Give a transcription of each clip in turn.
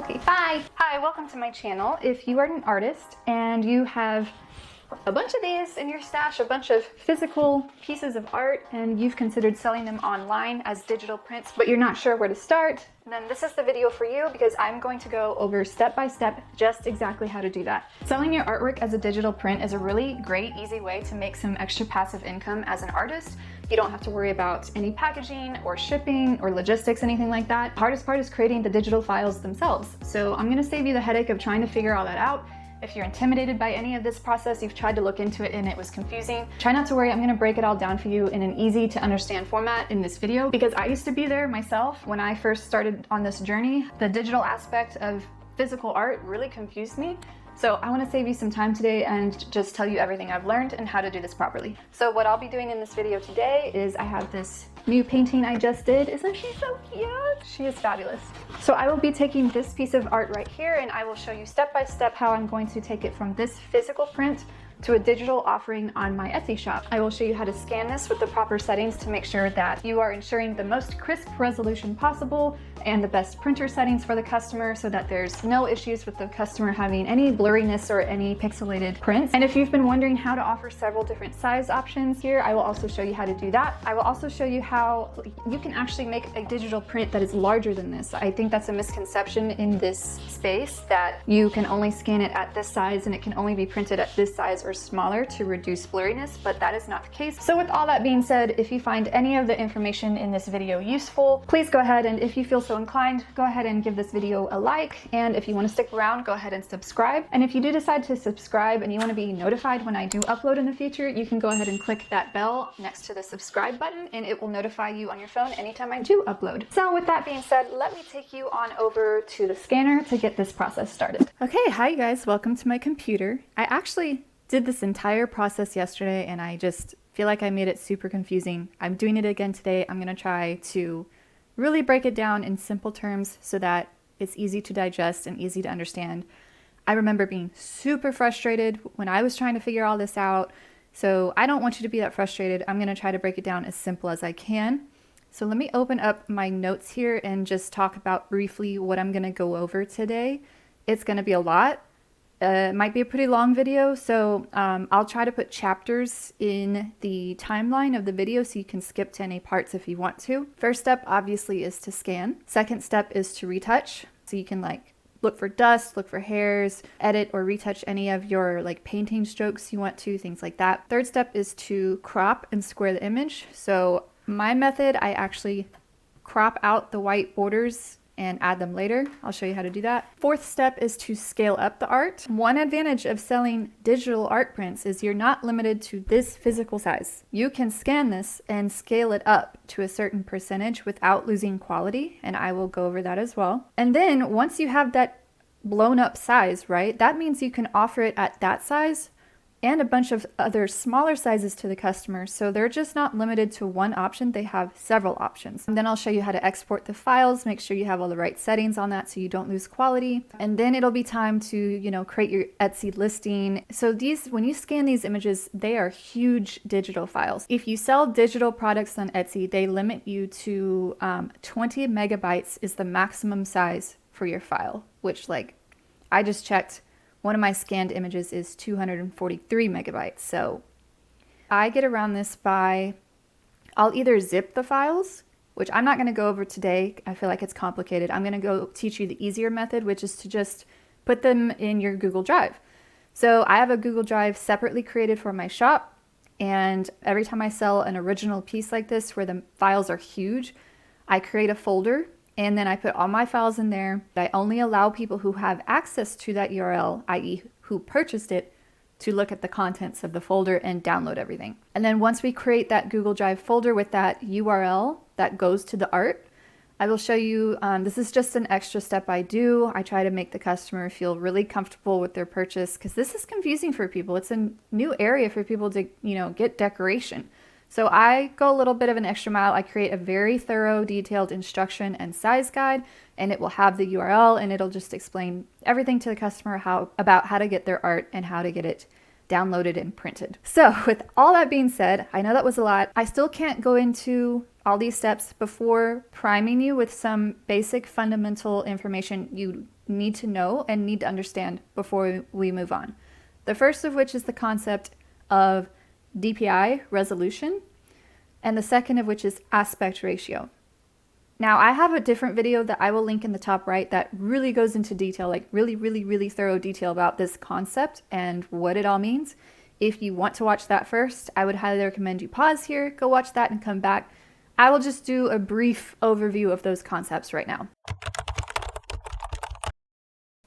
Okay, bye. Hi, welcome to my channel. If you are an artist and you have a bunch of these in your stash, a bunch of physical pieces of art, and you've considered selling them online as digital prints, but you're not sure where to start, then this is the video for you, because I'm going to go over step by step just exactly how to do that. Selling your artwork as a digital print is a really great, easy way to make some extra passive income as an artist. You don't have to worry about any packaging or shipping or logistics, anything like that. The hardest part is creating the digital files themselves. So I'm gonna save you the headache of trying to figure all that out. If you're intimidated by any of this process, you've tried to look into it and it was confusing, try not to worry. I'm gonna break it all down for you in an easy to understand format in this video, because I used to be there myself when I first started on this journey. The digital aspect of physical art really confused me. So I want to save you some time today and just tell you everything I've learned and how to do this properly. So what I'll be doing in this video today is I have this new painting I just did. Isn't she so cute? She is fabulous. So I will be taking this piece of art right here, and I will show you step by step how I'm going to take it from this physical print to a digital offering on my Etsy shop. I will show you how to scan this with the proper settings to make sure that you are ensuring the most crisp resolution possible and the best printer settings for the customer, so that there's no issues with the customer having any blurriness or any pixelated prints. And if you've been wondering how to offer several different size options here, I will also show you how to do that. I will also show you how you can actually make a digital print that is larger than this. I think that's a misconception in this space, that you can only scan it at this size and it can only be printed at this size or smaller to reduce blurriness, but that is not the case. So with all that being said, if you find any of the information in this video useful, please go ahead, and if you feel so inclined, go ahead and give this video a like. And if you want to stick around, go ahead and subscribe. And if you do decide to subscribe and you want to be notified when I do upload in the future, you can go ahead and click that bell next to the subscribe button, and it will notify you on your phone anytime I do upload. So with that being said, let me take you on over to the scanner to get this process started. Okay, hi you guys, welcome to my computer. I actually did this entire process yesterday and I just feel like I made it super confusing. I'm doing it again today. I'm gonna try to really break it down in simple terms so that it's easy to digest and easy to understand. I remember being super frustrated when I was trying to figure all this out, so I don't want you to be that frustrated. I'm gonna try to break it down as simple as I can. So let me open up my notes here and just talk about briefly what I'm gonna go over today. It's gonna be a lot. It might be a pretty long video, so I'll try to put chapters in the timeline of the video so you can skip to any parts if you want to. First step obviously is to scan. Second step is to retouch. So you can like look for dust, look for hairs, edit or retouch any of your like painting strokes you want to, things like that. Third step is to crop and square the image. So my method, I actually crop out the white borders and add them later. I'll show you how to do that. Fourth step is to scale up the art. One advantage of selling digital art prints is you're not limited to this physical size. You can scan this and scale it up to a certain percentage without losing quality, and I will go over that as well. And then once you have that blown up size, right, that means you can offer it at that size and a bunch of other smaller sizes to the customer. So they're just not limited to one option, they have several options. And then I'll show you how to export the files, make sure you have all the right settings on that so you don't lose quality. And then it'll be time to, you know, create your Etsy listing. So these, when you scan these images, they are huge digital files. If you sell digital products on Etsy, they limit you to 20 megabytes is the maximum size for your file, which like, I just checked, one of my scanned images is 243 megabytes. So I get around this by, I'll either zip the files, which I'm not gonna go over today. I feel like it's complicated. I'm gonna go teach you the easier method, which is to just put them in your Google Drive. So I have a Google Drive separately created for my shop. And every time I sell an original piece like this, where the files are huge, I create a folder. And then I put all my files in there. I only allow people who have access to that URL, i.e. who purchased it, to look at the contents of the folder and download everything. And then once we create that Google Drive folder with that URL that goes to the art, I will show you, this is just an extra step I do. I try to make the customer feel really comfortable with their purchase, because this is confusing for people. It's a new area for people to, you know, get decoration. So I go a little bit of an extra mile. I create a very thorough, detailed instruction and size guide, and it will have the URL, and it'll just explain everything to the customer about how to get their art and how to get it downloaded and printed. So with all that being said, I know that was a lot. I still can't go into all these steps before priming you with some basic fundamental information you need to know and need to understand before we move on. The first of which is the concept of DPI, resolution, and the second of which is aspect ratio. Now, I have a different video that I will link in the top right that really goes into detail, like really thorough detail about this concept and what it all means. If you want to watch that first, I would highly recommend you pause here, go watch that and come back. I will just do a brief overview of those concepts right now.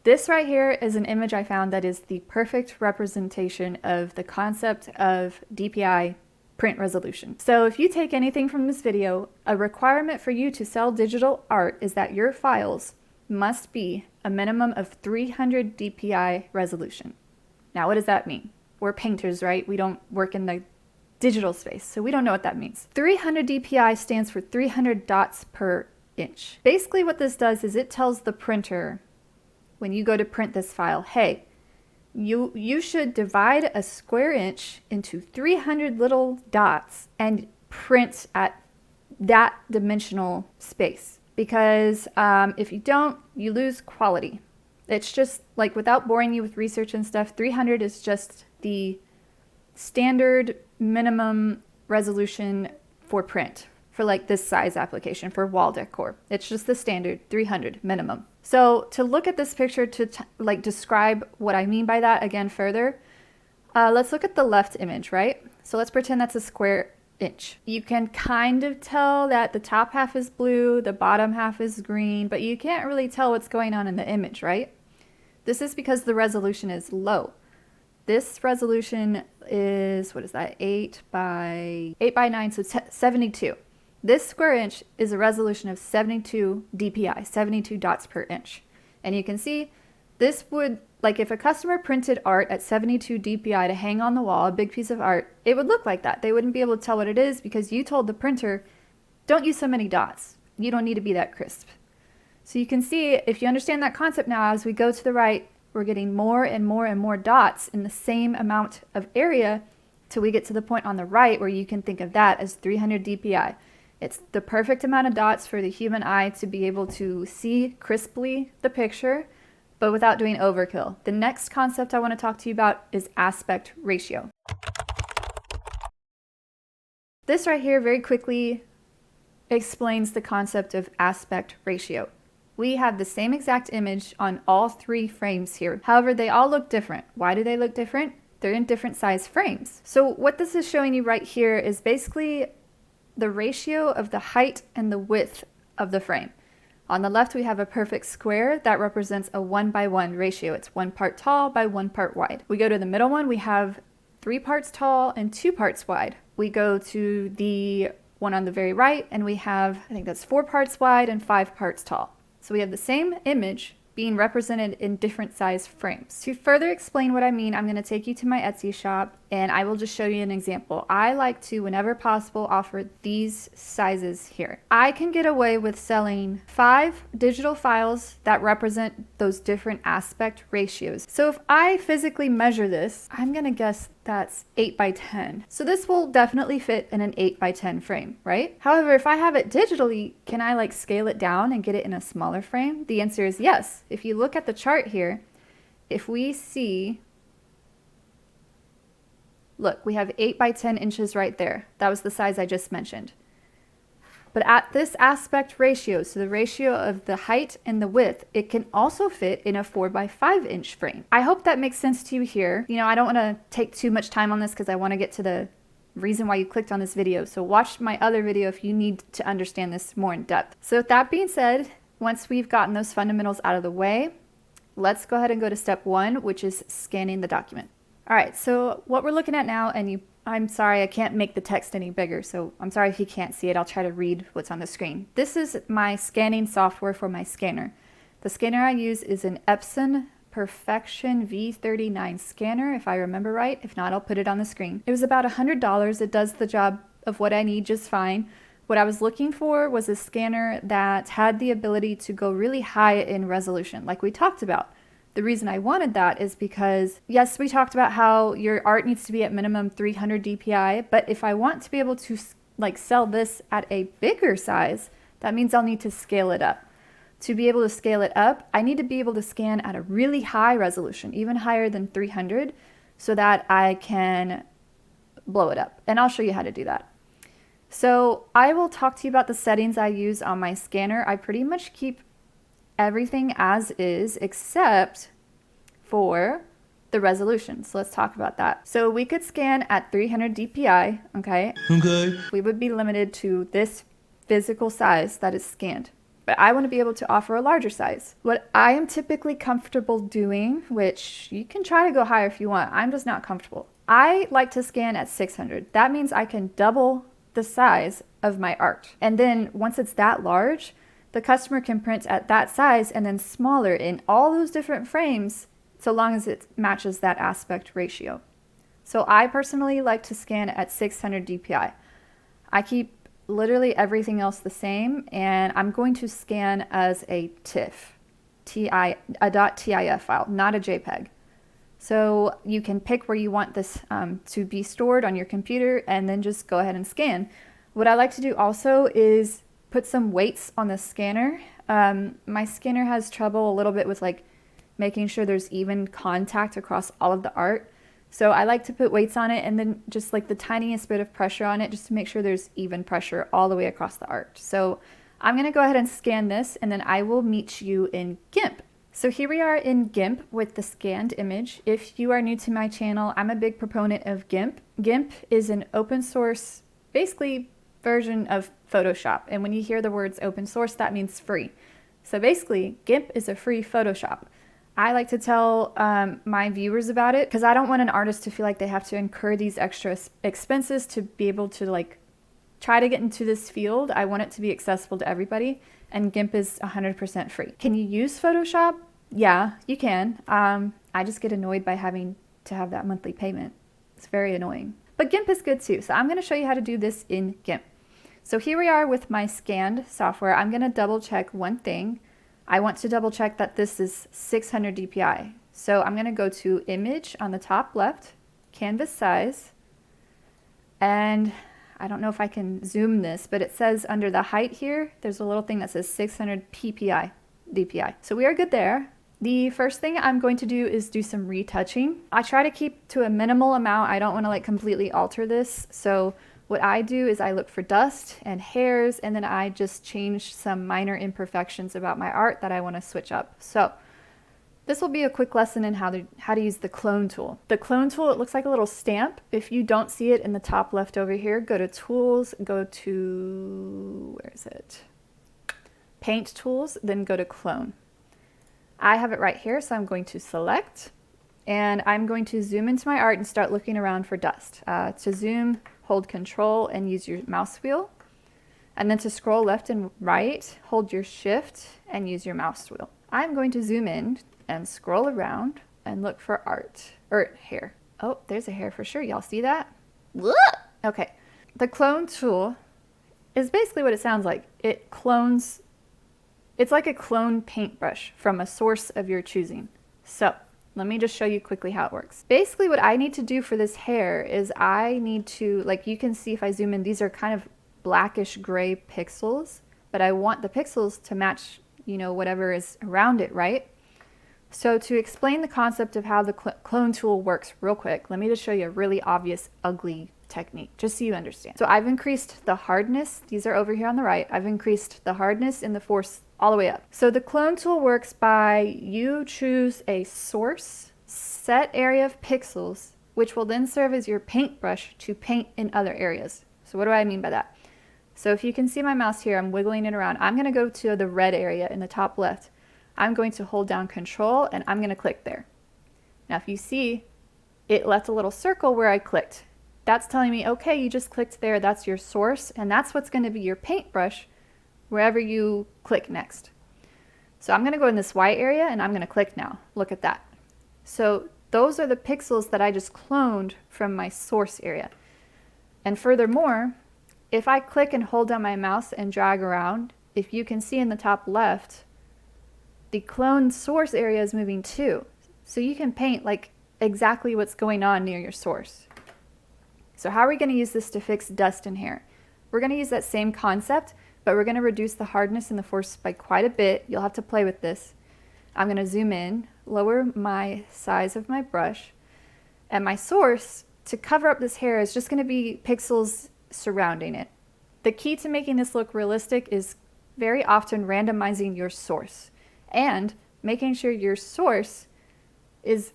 This right here is an image I found that is the perfect representation of the concept of DPI, print resolution. So if you take anything from this video, a requirement for you to sell digital art is that your files must be a minimum of 300 DPI resolution. Now, what does that mean? We're painters, right? We don't work in the digital space, so we don't know what that means. 300 DPI stands for 300 dots per inch. Basically what this does is it tells the printer, when you go to print this file, hey, you should divide a square inch into 300 little dots and print at that dimensional space. Because if you don't, you lose quality. It's just like, without boring you with research and stuff, 300 is just the standard minimum resolution for print for like this size application for wall decor. It's just the standard 300 minimum. So to look at this picture to like describe what I mean by that again further, let's look at the left image, right? So let's pretend that's a square inch. You can kind of tell that the top half is blue, the bottom half is green, but you can't really tell what's going on in the image, right? This is because the resolution is low. This resolution is, what is that, 8 by 9, so 72. This square inch is a resolution of 72 DPI, 72 dots per inch. And you can see this would, like if a customer printed art at 72 DPI to hang on the wall, a big piece of art, it would look like that. They wouldn't be able to tell what it is because you told the printer, don't use so many dots. You don't need to be that crisp. So you can see, if you understand that concept now, as we go to the right, we're getting more and more dots in the same amount of area till we get to the point on the right where you can think of that as 300 DPI. It's the perfect amount of dots for the human eye to be able to see crisply the picture, but without doing overkill. The next concept I want to talk to you about is aspect ratio. This right here very quickly explains the concept of aspect ratio. We have the same exact image on all 3 frames here. However, they all look different. Why do they look different? They're in different size frames. So what this is showing you right here is basically the ratio of the height and the width of the frame. On the left, we have a perfect square that represents a 1:1 ratio. It's 1 part tall by 1 part wide. We go to the middle one, we have 3 parts tall and 2 parts wide. We go to the one on the very right and we have, I think that's 4 parts wide and 5 parts tall. So we have the same image being represented in different size frames. To further explain what I mean, I'm going to take you to my Etsy shop and I will just show you an example. I like to, whenever possible, offer these sizes here. I can get away with selling 5 digital files that represent those different aspect ratios. So if I physically measure this, I'm going to guess that's 8 by 10. So this will definitely fit in an 8 by 10 frame, right? However, if I have it digitally, can I like scale it down and get it in a smaller frame? The answer is yes. If you look at the chart here, if we see, look, we have 8 by 10 inches right there. That was the size I just mentioned. But at this aspect ratio, so the ratio of the height and the width, it can also fit in a 4 by 5 inch frame. I hope that makes sense to you here. You know, I don't want to take too much time on this because I want to get to the reason why you clicked on this video. So watch my other video if you need to understand this more in depth. So with that being said, once we've gotten those fundamentals out of the way, let's go ahead and go to step 1, which is scanning the document. All right, so what we're looking at now, and I'm sorry, I can't make the text any bigger, so I'm sorry if you can't see it. I'll try to read what's on the screen. This is my scanning software for my scanner. The scanner I use is an Epson Perfection V39 scanner, if I remember right. If not, I'll put it on the screen. It was about $100. It does the job of what I need just fine. What I was looking for was a scanner that had the ability to go really high in resolution, like we talked about. The reason I wanted that is because, yes, we talked about how your art needs to be at minimum 300 DPI, but if I want to be able to like sell this at a bigger size, that means I'll need to scale it up. To be able to scale it up, I need to be able to scan at a really high resolution, even higher than 300, so that I can blow it up. And I'll show you how to do that. So I will talk to you about the settings I use on my scanner. I pretty much keep everything as is except for the resolution. So let's talk about that. So we could scan at 300 dpi, okay? Okay. We would be limited to this physical size that is scanned. But I want to be able to offer a larger size. What I am typically comfortable doing, which you can try to go higher if you want, I'm just not comfortable. I like to scan at 600. That means I can double the size of my art. And then once it's that large, the customer can print at that size and then smaller in all those different frames, so long as it matches that aspect ratio. So I personally like to scan at 600 dpi. I keep literally everything else the same, and I'm going to scan as a TIFF, a .tif file, not a JPEG. So you can pick where you want this to be stored on your computer and then just go ahead and scan. What I like to do also is put some weights on the scanner. My scanner has trouble a little bit with like making sure there's even contact across all of the art. So I like to put weights on it and then just like the tiniest bit of pressure on it just to make sure there's even pressure all the way across the art. So I'm going to go ahead and scan this, and then I will meet you in GIMP. So here we are in GIMP with the scanned image. If you are new to my channel, I'm a big proponent of GIMP. GIMP is an open source, basically, version of Photoshop. And when you hear the words open source, that means free. So basically, GIMP is a free Photoshop. I like to tell my viewers about it because I don't want an artist to feel like they have to incur these extra expenses to be able to like try to get into this field. I want it to be accessible to everybody, and GIMP is 100% free. Can you use Photoshop? Yeah, you can. I just get annoyed by having to have that monthly payment. It's very annoying. But GIMP is good too. So I'm going to show you how to do this in GIMP. So here we are with my scanned software. I'm going to double check one thing. I want to double check that this is 600 dpi. So I'm going to go to image on the top left, canvas size, and I don't know if I can zoom this, but it says under the height here, there's a little thing that says 600 dpi. So we are good there. The first thing I'm going to do is do some retouching. I try to keep to a minimal amount. I don't want to like completely alter this. So what I do is I look for dust and hairs, and then I just change some minor imperfections about my art that I want to switch up. So this will be a quick lesson in how to use the clone tool. The clone tool, it looks like a little stamp. If you don't see it in the top left over here, go to tools, go to, where is it? Paint tools, then go to clone. I have it right here, so I'm going to select, and I'm going to zoom into my art and start looking around for dust. To zoom, hold Control and use your mouse wheel. And then to scroll left and right, hold your Shift and use your mouse wheel. I'm going to zoom in and scroll around and look for art, or hair. Oh, there's a hair for sure. Y'all see that? Okay. The clone tool is basically what it sounds like. It clones, it's like a clone paintbrush from a source of your choosing. So let me just show you quickly how it works. Basically what I need to do for this hair is I need to, like you can see if I zoom in, these are kind of blackish gray pixels, but I want the pixels to match, you know, whatever is around it, right? So to explain the concept of how the clone tool works real quick, let me just show you a really obvious ugly technique, just so you understand. So I've increased the hardness, these are over here on the right, I've increased the hardness and the force all the way up. So the clone tool works by you choose a source set area of pixels, which will then serve as your paintbrush to paint in other areas. So what do I mean by that? So if you can see my mouse here, I'm wiggling it around. I'm going to go to the red area in the top left. I'm going to hold down Control and I'm going to click there. Now if you see, it left a little circle where I clicked. That's telling me, okay, you just clicked there, that's your source, and that's what's going to be your paintbrush wherever you click next. So I'm going to go in this white area and I'm going to click now. Look at that. So those are the pixels that I just cloned from my source area. And furthermore, if I click and hold down my mouse and drag around, if you can see in the top left, the cloned source area is moving too. So you can paint like exactly what's going on near your source. So how are we going to use this to fix dust and hair? We're going to use that same concept, but we're going to reduce the hardness and the force by quite a bit. You'll have to play with this. I'm going to zoom in, lower my size of my brush, and my source to cover up this hair is just going to be pixels surrounding it. The key to making this look realistic is very often randomizing your source and making sure your source is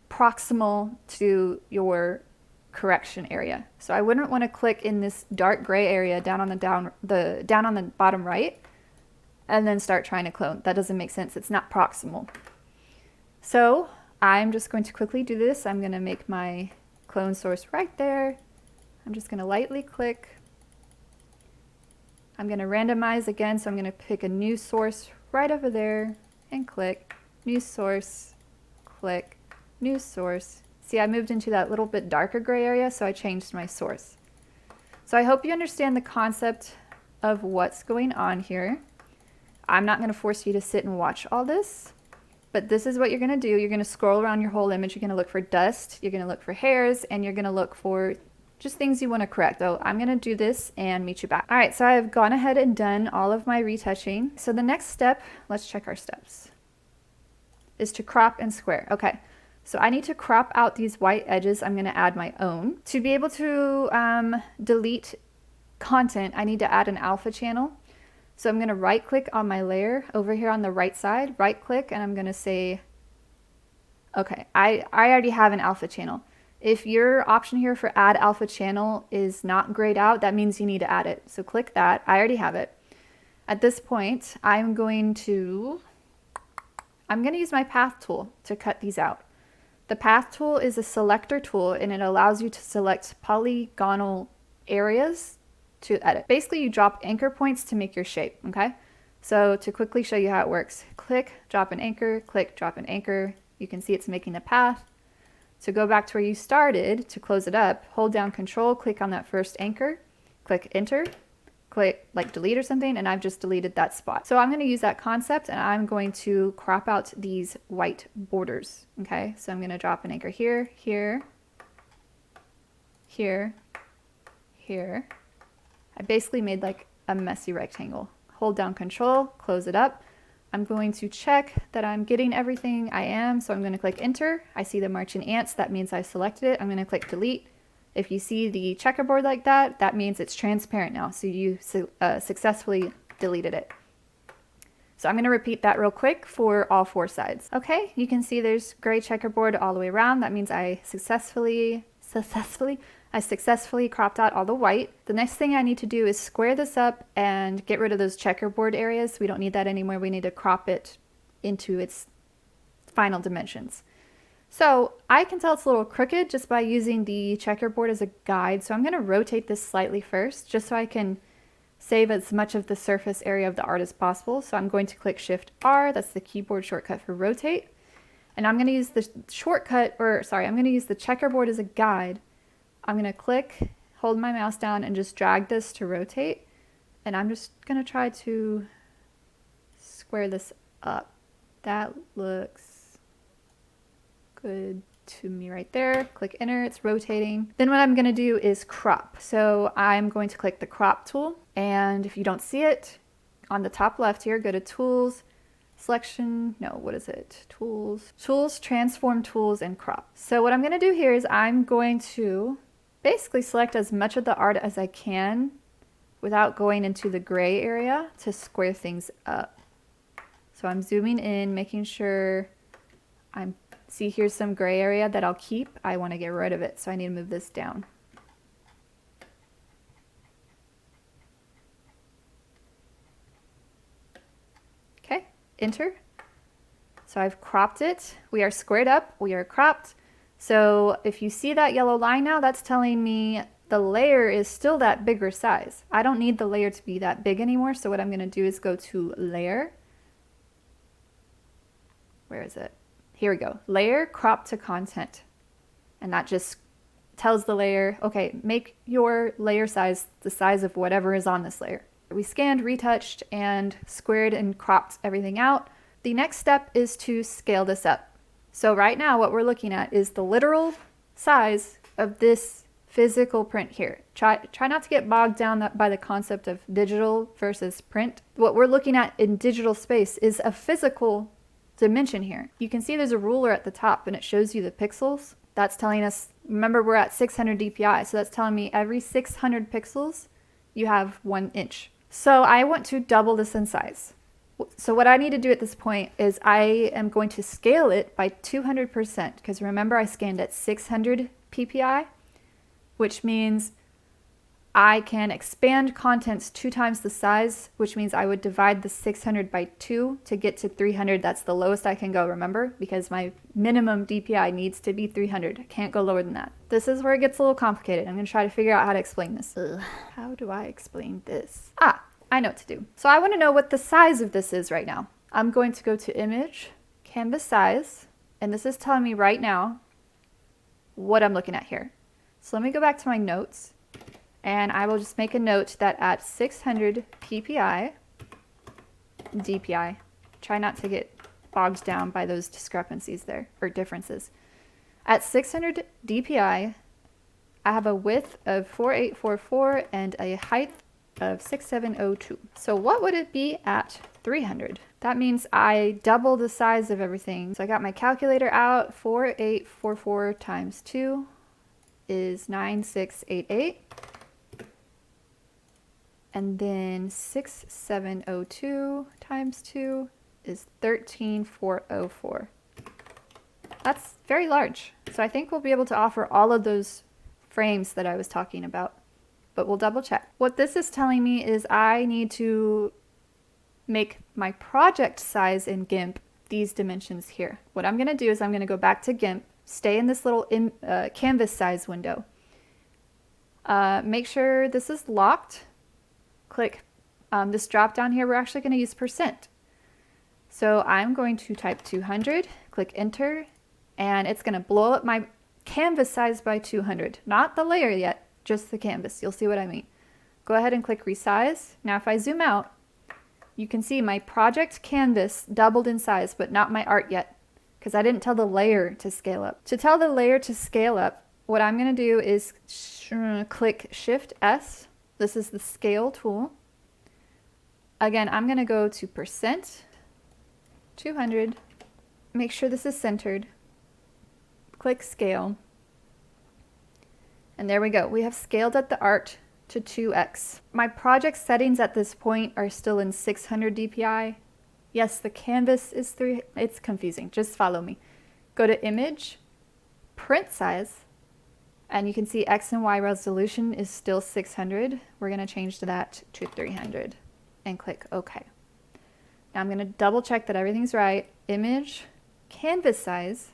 proximal to your correction area. So I wouldn't want to click in this dark gray area down on the bottom right and then start trying to clone. That doesn't make sense. It's not proximal. So I'm just going to quickly do this. I'm going to make my clone source right there. I'm just going to lightly click. I'm going to randomize again, so I'm going to pick a new source right over there and click, new source, click, new source. See, I moved into that little bit darker gray area, so I changed my source. So I hope you understand the concept of what's going on here. I'm not going to force you to sit and watch all this, but this is what you're going to do. You're going to scroll around your whole image. You're going to look for dust, you're going to look for hairs, and you're going to look for just things you want to correct. So I'm going to do this and meet you back. All right, so I've gone ahead and done all of my retouching. So the next step, let's check our steps, is to crop and square. Okay, so I need to crop out these white edges. I'm going to add my own. To be able to delete content, I need to add an alpha channel. So I'm going to right click on my layer over here on the right side, right click, and I'm going to say, okay, I already have an alpha channel. If your option here for add alpha channel is not grayed out, that means you need to add it. So click that. I already have it. At this point, I'm going to use my path tool to cut these out. The path tool is a selector tool, and it allows you to select polygonal areas to edit. Basically, you drop anchor points to make your shape, okay? So to quickly show you how it works, click, drop an anchor, click, drop an anchor. You can see it's making a path. To go back to where you started, to close it up, hold down Control, click on that first anchor, click Enter, click like delete or something, and I've just deleted that spot. So I'm going to use that concept, and I'm going to crop out these white borders, okay? So I'm going to drop an anchor here, here, here, here. I basically made like a messy rectangle. Hold down Control, close it up. I'm going to check that I'm getting everything. I am, so I'm going to click Enter. I see the marching ants, that means I selected it. I'm going to click Delete. If you see the checkerboard like that, that means it's transparent now, so you successfully deleted it. So I'm going to repeat that real quick for all four sides. Okay, you can see there's gray checkerboard all the way around. That means I successfully cropped out all the white. The next thing I need to do is square this up and get rid of those checkerboard areas. We don't need that anymore. We need to crop it into its final dimensions. So I can tell it's a little crooked just by using the checkerboard as a guide. So I'm going to rotate this slightly first, just so I can save as much of the surface area of the art as possible. So I'm going to click Shift R, that's the keyboard shortcut for rotate. And I'm going to use the I'm going to use the checkerboard as a guide. I'm going to click, hold my mouse down, and just drag this to rotate. And I'm just going to try to square this up. That looks good to me right there. Click Enter, it's rotating. Then what I'm going to do is crop. So I'm going to click the crop tool. And if you don't see it, on the top left here, go to Tools, Selection, Tools, Transform Tools, and Crop. So what I'm going to do here is I'm going to basically select as much of the art as I can without going into the gray area to square things up. So I'm zooming in, making sure see here's some gray area that I'll keep. I want to get rid of it, so I need to move this down. Okay, Enter. So I've cropped it. We are squared up, we are cropped. So if you see that yellow line now, that's telling me the layer is still that bigger size. I don't need the layer to be that big anymore, so what I'm going to do is go to Layer. Where is it? Here we go. Layer, Crop to Content. And that just tells the layer, okay, make your layer size the size of whatever is on this layer. We scanned, retouched, and squared and cropped everything out. The next step is to scale this up. So right now what we're looking at is the literal size of this physical print here. Try not to get bogged down by the concept of digital versus print. What we're looking at in digital space is a physical dimension here. You can see there's a ruler at the top and it shows you the pixels. That's telling us, remember we're at 600 dpi, so that's telling me every 600 pixels you have 1 inch. So I want to double this in size. So what I need to do at this point is I am going to scale it by 200%, because remember I scanned at 600 ppi, which means I can expand contents 2 times the size, which means I would divide the 600 by 2 to get to 300. That's the lowest I can go, remember? Because my minimum DPI needs to be 300. I can't go lower than that. This is where it gets a little complicated. I'm going to try to figure out how to explain this. How do I explain this? I know what to do. So I want to know what the size of this is right now. I'm going to go to Image, Canvas Size, and this is telling me right now what I'm looking at here. So let me go back to my notes. And I will just make a note that at 600 ppi, DPI, try not to get bogged down by those discrepancies there, or differences. At 600 DPI, I have a width of 4844 and a height of 6702. So what would it be at 300? That means I double the size of everything. So I got my calculator out. 4844 times 2 is 9688. And then 6702 times 2 is 13404. That's very large. So I think we'll be able to offer all of those frames that I was talking about, but we'll double check. What this is telling me is I need to make my project size in GIMP these dimensions here. What I'm going to do is I'm going to go back to GIMP, stay in this little canvas size window. Make sure this is locked. Click this drop down here. We're actually going to use %. So I'm going to type 200, click enter, and it's going to blow up my canvas size by 200. Not the layer yet, just the canvas. You'll see what I mean. Go ahead and click resize. Now if I zoom out, you can see my project canvas doubled in size, but not my art yet, because I didn't tell the layer to scale up. To tell the layer to scale up, what I'm going to do is click Shift S. This is the scale tool. Again, I'm going to go to %, 200, make sure this is centered, click scale, and there we go. We have scaled up the art to 2x. My project settings at this point are still in 600 dpi. Yes, the canvas is 3, it's confusing, just follow me. Go to Image, Print Size, and you can see X and Y resolution is still 600. We're going to change that to 300 and click OK. Now I'm going to double check that everything's right. Image, canvas size.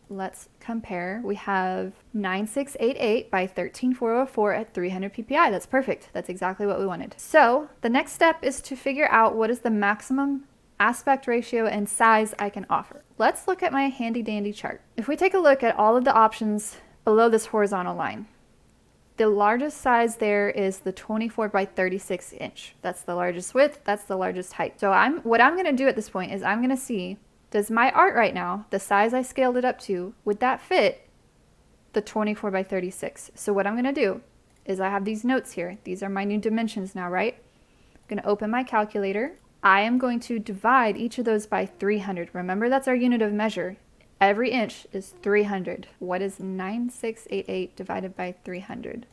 Let's compare. We have 9688 by 13404 at 300 ppi. That's perfect. That's exactly what we wanted. So the next step is to figure out what is the maximum aspect ratio and size I can offer. Let's look at my handy dandy chart. If we take a look at all of the options below this horizontal line, the largest size there is the 24 by 36 inch. That's the largest width, that's the largest height. So what I'm gonna do at this point is I'm gonna see, does my art right now, the size I scaled it up to, would that fit the 24 by 36? So what I'm gonna do is I have these notes here. These are my new dimensions now, right? I'm gonna open my calculator. I am going to divide each of those by 300. Remember, that's our unit of measure. Every inch is 300. What is 9688 divided by 300?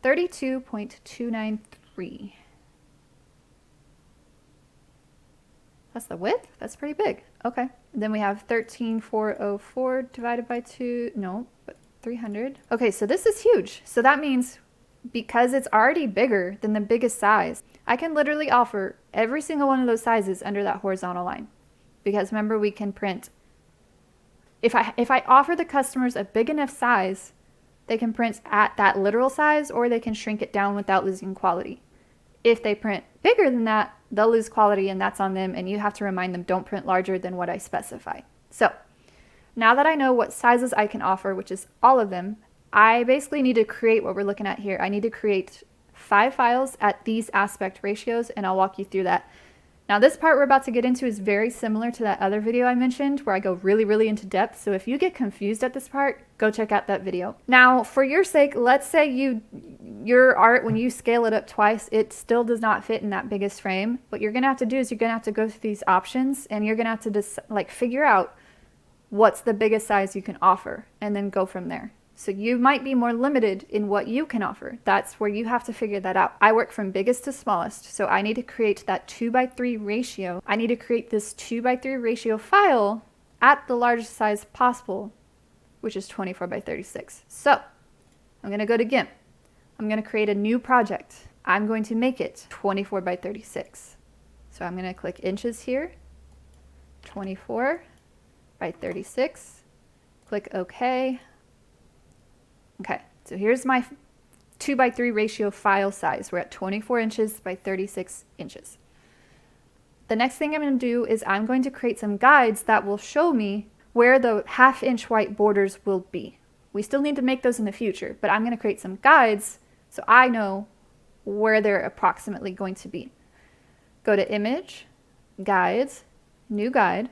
32.293. That's the width? That's pretty big. Okay. Then we have 13404 divided by 300. Okay, so this is huge. So that means because it's already bigger than the biggest size, I can literally offer every single one of those sizes under that horizontal line. Because remember, we can print, if I offer the customers a big enough size, they can print at that literal size, or they can shrink it down without losing quality. If they print bigger than that, they'll lose quality, and that's on them, and you have to remind them, don't print larger than what I specify. So now that I know what sizes I can offer, which is all of them, I basically need to create what we're looking at here. I need to create 5 files at these aspect ratios, and I'll walk you through that. Now this part we're about to get into is very similar to that other video I mentioned where I go really into depth. So if you get confused at this part, go check out that video. Now for your sake, let's say your art, when you scale it up twice, it still does not fit in that biggest frame. What you're gonna have to do is you're gonna have to go through these options and you're gonna have to just like figure out what's the biggest size you can offer and then go from there. So you might be more limited in what you can offer. That's where you have to figure that out. I work from biggest to smallest, so I need to create that 2:3 ratio. I need to create this 2:3 ratio file at the largest size possible, which is 24:36. So I'm gonna go to GIMP. I'm gonna create a new project. I'm going to make it 24:36. So I'm gonna click inches here, 24:36, click OK. Okay, so here's my 2:3 ratio file size. We're at 24 inches by 36 inches. The next thing I'm going to do is I'm going to create some guides that will show me where the 1/2 inch white borders will be. We still need to make those in the future, but I'm going to create some guides so I know where they're approximately going to be. Go to Image, Guides, New Guide.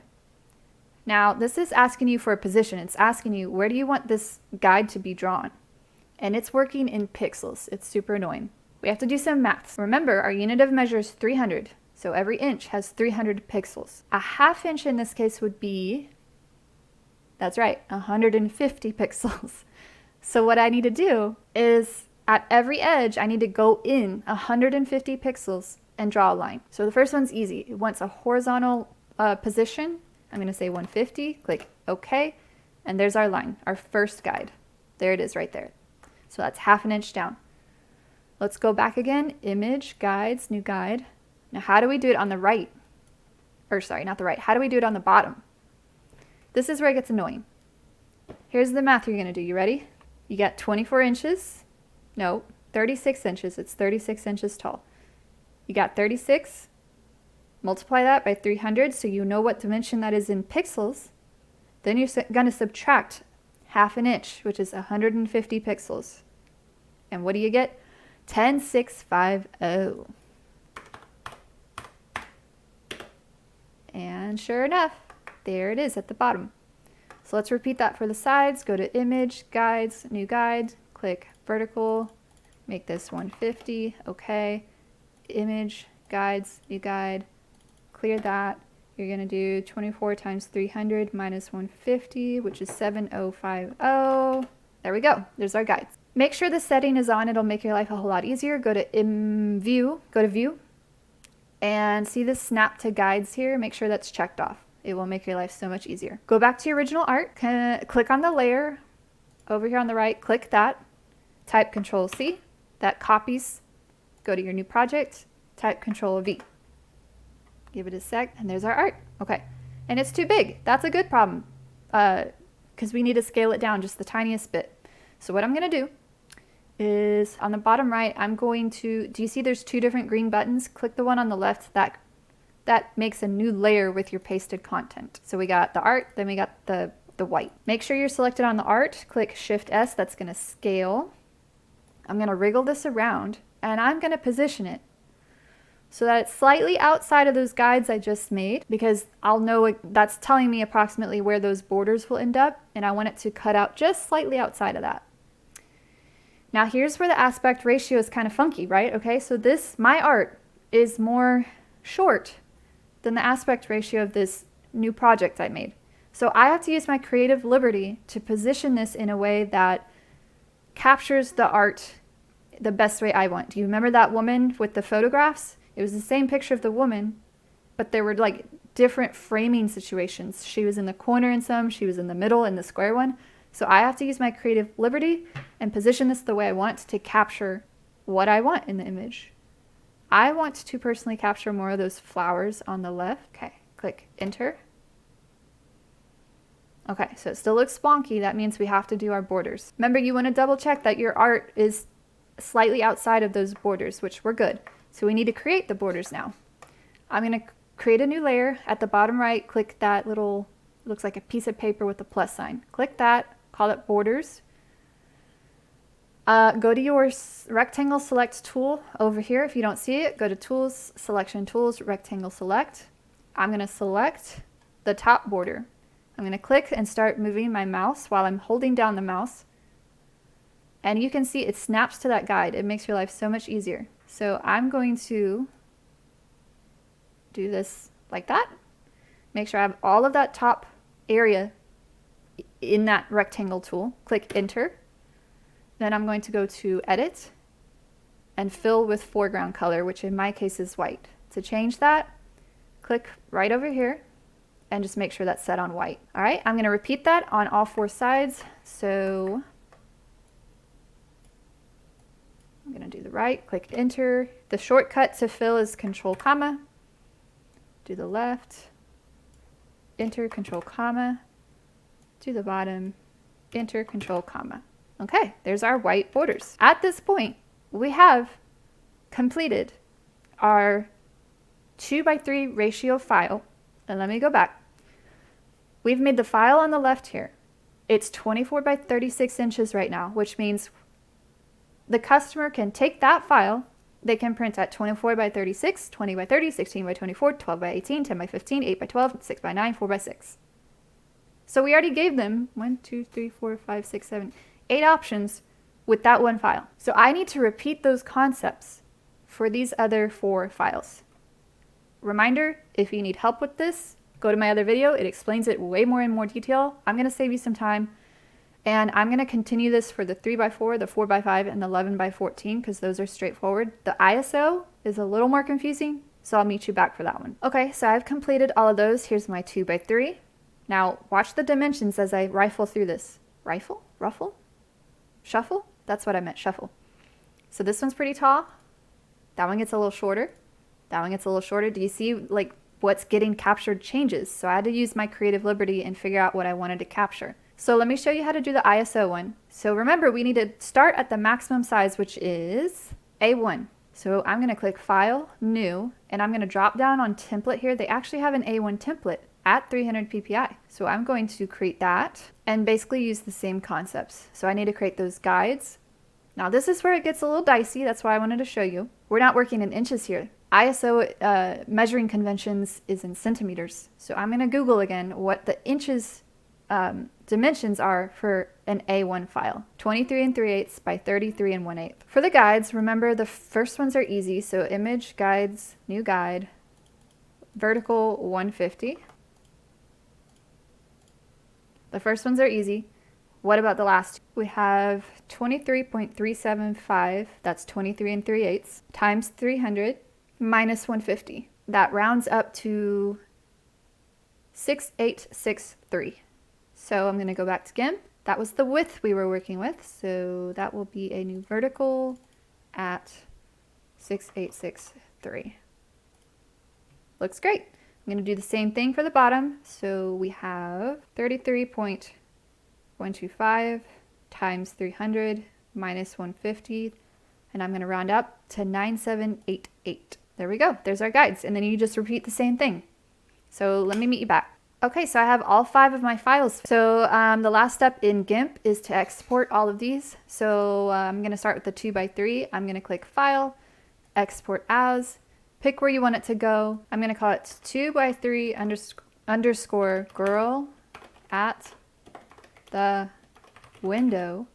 Now, this is asking you for a position. It's asking you, where do you want this guide to be drawn? And it's working in pixels. It's super annoying. We have to do some maths. Remember, our unit of measure is 300. So every inch has 300 pixels. A 1/2 inch in this case would be, that's right, 150 pixels. So what I need to do is at every edge, I need to go in 150 pixels and draw a line. So the first one's easy. It wants a horizontal position. I'm going to say 150, click OK, and there's our line, our first guide. There it is right there. So that's 1/2 inch down. Let's go back again, Image, Guides, New Guide. Now how do we do it on the right? Or sorry, not the right. How do we do it on the bottom? This is where it gets annoying. Here's the math you're going to do. You ready? You got 24 inches. No, 36 inches. It's 36 inches tall. You got 36. Multiply that by 300 so you know what dimension that is in pixels. Then you're going to subtract 1/2 inch, which is 150 pixels. And what do you get? 10,650. And sure enough, there it is at the bottom. So let's repeat that for the sides. Go to Image, Guides, New Guide, click Vertical, make this 150, OK. Image, Guides, New Guide. Clear that. You're going to do 24 times 300 minus 150, which is 7050. There we go. There's our guides. Make sure the setting is on. It'll make your life a whole lot easier. Go to View, and see this snap to guides here. Make sure that's checked off. It will make your life so much easier. Go back to your original art. Click on the layer over here on the right. Click that. Type Control-C. That copies. Go to your new project. Type Control-V. Give it a sec, and there's our art. Okay, and it's too big. That's a good problem because we need to scale it down just the tiniest bit. So what I'm going to do is on the bottom right, I'm going to, do you see there's 2 different green buttons? Click the one on the left. That makes a new layer with your pasted content. So we got the art, then we got the white. Make sure you're selected on the art. Click Shift-S. That's going to scale. I'm going to wriggle this around, and I'm going to position it so that it's slightly outside of those guides I just made, because I'll know that's telling me approximately where those borders will end up, and I want it to cut out just slightly outside of that. Now here's where the aspect ratio is kind of funky, right? Okay, so my art is more short than the aspect ratio of this new project I made. So I have to use my creative liberty to position this in a way that captures the art the best way I want. Do you remember that woman with the photographs? It was the same picture of the woman, but there were like different framing situations. She was in the corner in some, she was in the middle in the square one. So I have to use my creative liberty and position this the way I want to capture what I want in the image. I want to personally capture more of those flowers on the left. Okay, click Enter. Okay, so it still looks bonky. That means we have to do our borders. Remember, you want to double check that your art is slightly outside of those borders, which we're good. So we need to create the borders now. I'm going to create a new layer. At the bottom right, click that little, looks like a piece of paper with a plus sign. Click that, call it borders. Go to your rectangle select tool over here. If you don't see it, go to tools, selection tools, rectangle select. I'm going to select the top border. I'm going to click and start moving my mouse while I'm holding down the mouse. And you can see it snaps to that guide. It makes your life so much easier. So I'm going to do this like that. Make sure I have all of that top area in that rectangle tool. Click enter. Then I'm going to go to edit and fill with foreground color, which in my case is white. To change that, click right over here and just make sure that's set on white. All right, I'm going to repeat that on all four sides. So I'm going to do the right, click enter. The shortcut to fill is control comma. Do the left, enter, control comma. Do the bottom, enter, control comma. Okay, there's our white borders. At this point, we have completed our 2:3 ratio file. And let me go back. We've made the file on the left here. It's 24 by 36 inches right now, which means the customer can take that file. They can print at 24 by 36, 20 by 30, 16 by 24, 12 by 18, 10 by 15, 8 by 12, 6 by 9, 4 by 6. So we already gave them 1, 2, 3, 4, 5, 6, 7, 8 options with that one file. So I need to repeat those concepts for these other 4 files. Reminder, if you need help with this, go to my other video. It explains it way more in more detail. I'm going to save you some time. And I'm going to continue this for the 3x4, the 4x5, and the 11x14 because those are straightforward. The ISO is a little more confusing, so I'll meet you back for that one. Okay, so I've completed all of those. Here's my 2x3. Now, watch the dimensions as I rifle through this. Rifle? Ruffle? Shuffle? That's what I meant, shuffle. So this one's pretty tall. That one gets a little shorter. That one gets a little shorter. Do you see like what's getting captured changes? So I had to use my creative liberty and figure out what I wanted to capture. So let me show you how to do the ISO one. So remember, we need to start at the maximum size, which is A1. So I'm going to click File, New, and I'm going to drop down on Template here. They actually have an A1 template at 300 ppi. So I'm going to create that and basically use the same concepts. So I need to create those guides. Now this is where it gets a little dicey. That's why I wanted to show you. We're not working in inches here. ISO measuring conventions is in centimeters. So I'm going to Google again what the inches dimensions are for an A1 file. 23 3/8 by 33 1/8. For the guides, remember the first ones are easy. So image, guides, new guide, vertical 150. The first ones are easy. What about the last? We have 23.375, that's 23 3/8, times 300 minus 150. That rounds up to 6863. So I'm going to go back to GIMP. That was the width we were working with. So that will be a new vertical at 6863. Looks great. I'm going to do the same thing for the bottom. So we have 33.125 times 300 minus 150. And I'm going to round up to 9788. There we go. There's our guides. And then you just repeat the same thing. So let me meet you back. Okay, so I have all 5 of my files. So the last step in GIMP is to export all of these. So I'm going to start with the 2x3. I'm going to click File, Export As, pick where you want it to go. I'm going to call it 2x3 underscore girl at the window.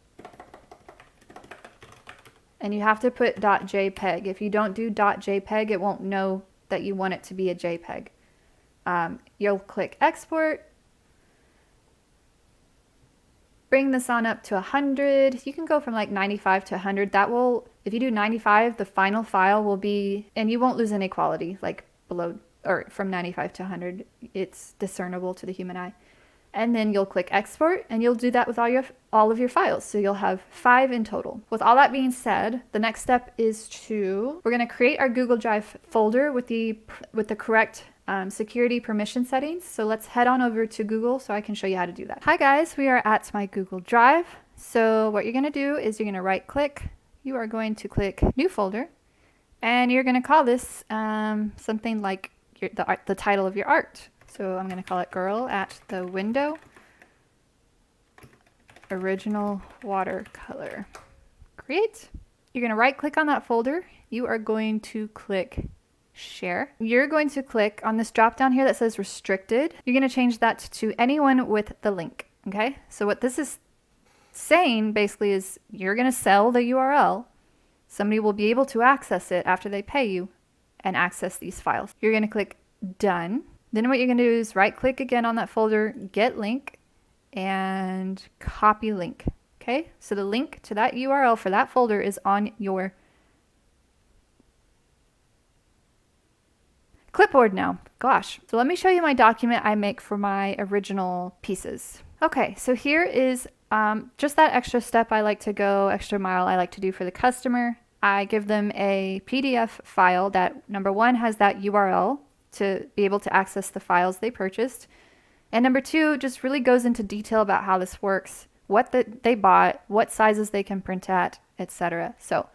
And you have to put .jpeg. If you don't do .jpeg, it won't know that you want it to be a JPEG. You'll click export, bring this on up to 100. You can go from like 95 to 100. That will, if you do 95, the final file will be, and you won't lose any quality, like below or from 95 to 100. It's discernible to the human eye. And then you'll click export, and you'll do that with all of your files. So you'll have 5 in total. With all that being said, the next step is we're going to create our Google Drive folder with the correct security permission settings. So let's head on over to Google so I can show you how to do that. Hi guys, we are at my Google Drive. So what you're going to do is you're going to right click. You are going to click new folder, and you're going to call this something like the title of your art. So I'm going to call it Girl at the Window, Original Watercolor. create. You're going to right click on that folder. You are going to click share. You're going to click on this drop down here that says restricted. You're going to change that to anyone with the link. Okay, so what this is saying basically is you're going to sell the URL. Somebody will be able to access it after they pay you and access these files. You're going to click done. Then what you're going to do is right click again on that folder, get link, and copy link. Okay, so the link to that URL for that folder is on your clipboard now. Gosh. So let me show you my document I make for my original pieces. Okay, so here is just that extra step I like to go, extra mile I like to do for the customer. I give them a PDF file that, number one, has that URL to be able to access the files they purchased. And number two, just really goes into detail about how this works, what they bought, what sizes they can print at, etc. So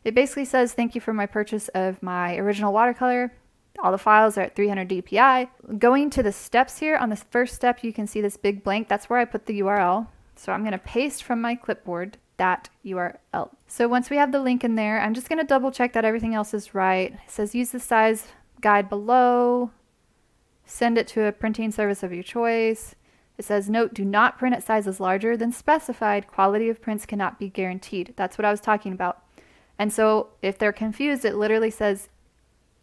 it basically says, thank you for my purchase of my original watercolor. All the files are at 300 dpi. Going to the steps here, on this first step, you can see this big blank. That's where I put the URL. So I'm going to paste from my clipboard that URL. So once we have the link in there, I'm just going to double check that everything else is right. It says use the size guide below. Send it to a printing service of your choice. It says, note, do not print at sizes larger than specified. Quality of prints cannot be guaranteed. That's what I was talking about. And so if they're confused, it literally says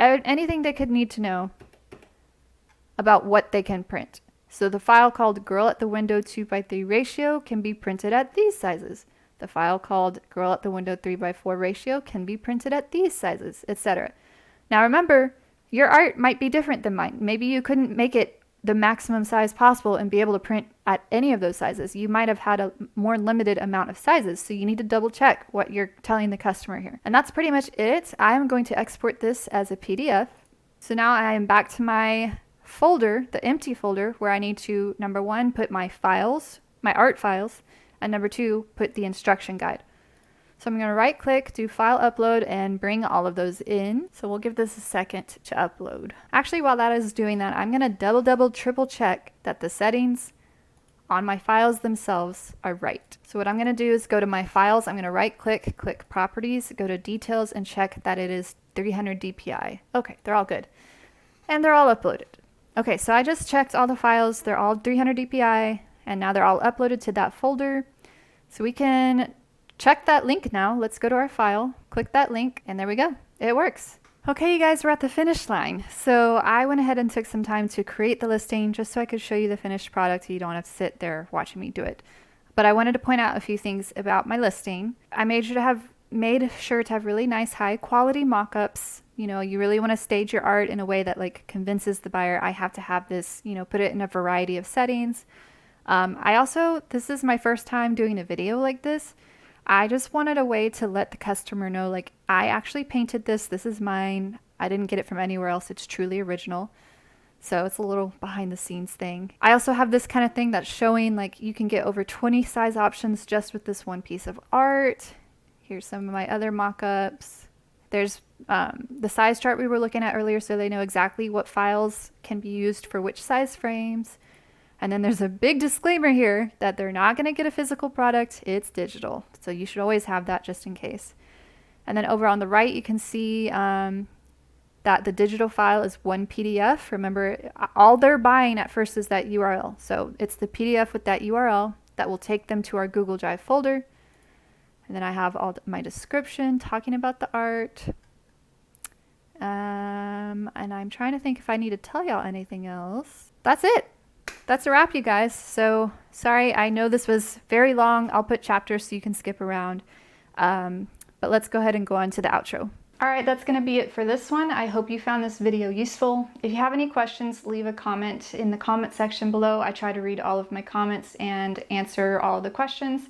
anything they could need to know about what they can print. So the file called Girl at the Window 2:3 ratio can be printed at these sizes. The file called Girl at the Window 3:4 ratio can be printed at these sizes, etc. Now remember, your art might be different than mine. Maybe you couldn't make it the maximum size possible and be able to print at any of those sizes. You might have had a more limited amount of sizes, so you need to double check what you're telling the customer here. And that's pretty much it. I'm going to export this as a PDF. So now I am back to my folder, the empty folder, where I need to, number one, put my files, my art files, and number two, put the instruction guide. So I'm going to right click, do file upload, and bring all of those in. So we'll give this a second to upload. Actually, while that is doing that, I'm going to double, triple check that the settings on my files themselves are right. So what I'm going to do is go to my files. I'm going to right click, click properties, go to details, and check that it is 300 dpi. Okay, they're all good. And they're all uploaded. Okay, so I just checked all the files. They're all 300 dpi, and now they're all uploaded to that folder. So we can check that link now. Let's go to our file, click that link, and there we go. It works. Okay, you guys, we're at the finish line. So I went ahead and took some time to create the listing just so I could show you the finished product so you don't have to sit there watching me do it. But I wanted to point out a few things about my listing. I made sure to have really nice, high quality mock-ups. You know, you really want to stage your art in a way that like convinces the buyer I have to have this, you know, put it in a variety of settings. This is my first time doing a video like this. I just wanted a way to let the customer know, like, I actually painted this. This is mine. I didn't get it from anywhere else. It's truly original. So it's a little behind the scenes thing. I also have this kind of thing that's showing like you can get over 20 size options just with this one piece of art. Here's some of my other mock-ups. There's the size chart we were looking at earlier, so they know exactly what files can be used for which size frames. And then there's a big disclaimer here that they're not going to get a physical product. It's digital. So you should always have that just in case. And then over on the right, you can see that the digital file is one PDF. Remember, all they're buying at first is that URL. So it's the PDF with that URL that will take them to our Google Drive folder. And then I have all my description talking about the art. And I'm trying to think if I need to tell y'all anything else. That's it. That's a wrap, you guys. So sorry, I know this was very long. I'll put chapters so you can skip around. But let's go ahead and go on to the outro. All right, that's going to be it for this one. I hope you found this video useful. If you have any questions, leave a comment in the comment section below. I try to read all of my comments and answer all of the questions.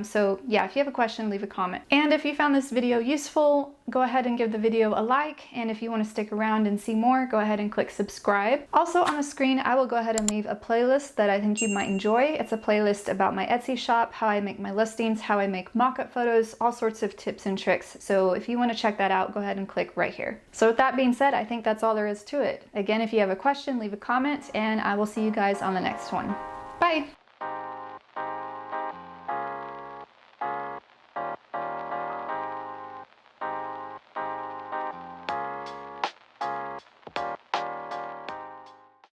So yeah, if you have a question, leave a comment. And if you found this video useful, go ahead and give the video a like. And if you want to stick around and see more, go ahead and click subscribe. Also on the screen, I will go ahead and leave a playlist that I think you might enjoy. It's a playlist about my Etsy shop, how I make my listings, how I make mock-up photos, all sorts of tips and tricks. So if you want to check that out, go ahead and click right here. So with that being said, I think that's all there is to it. Again, if you have a question, leave a comment, and I will see you guys on the next one. Bye!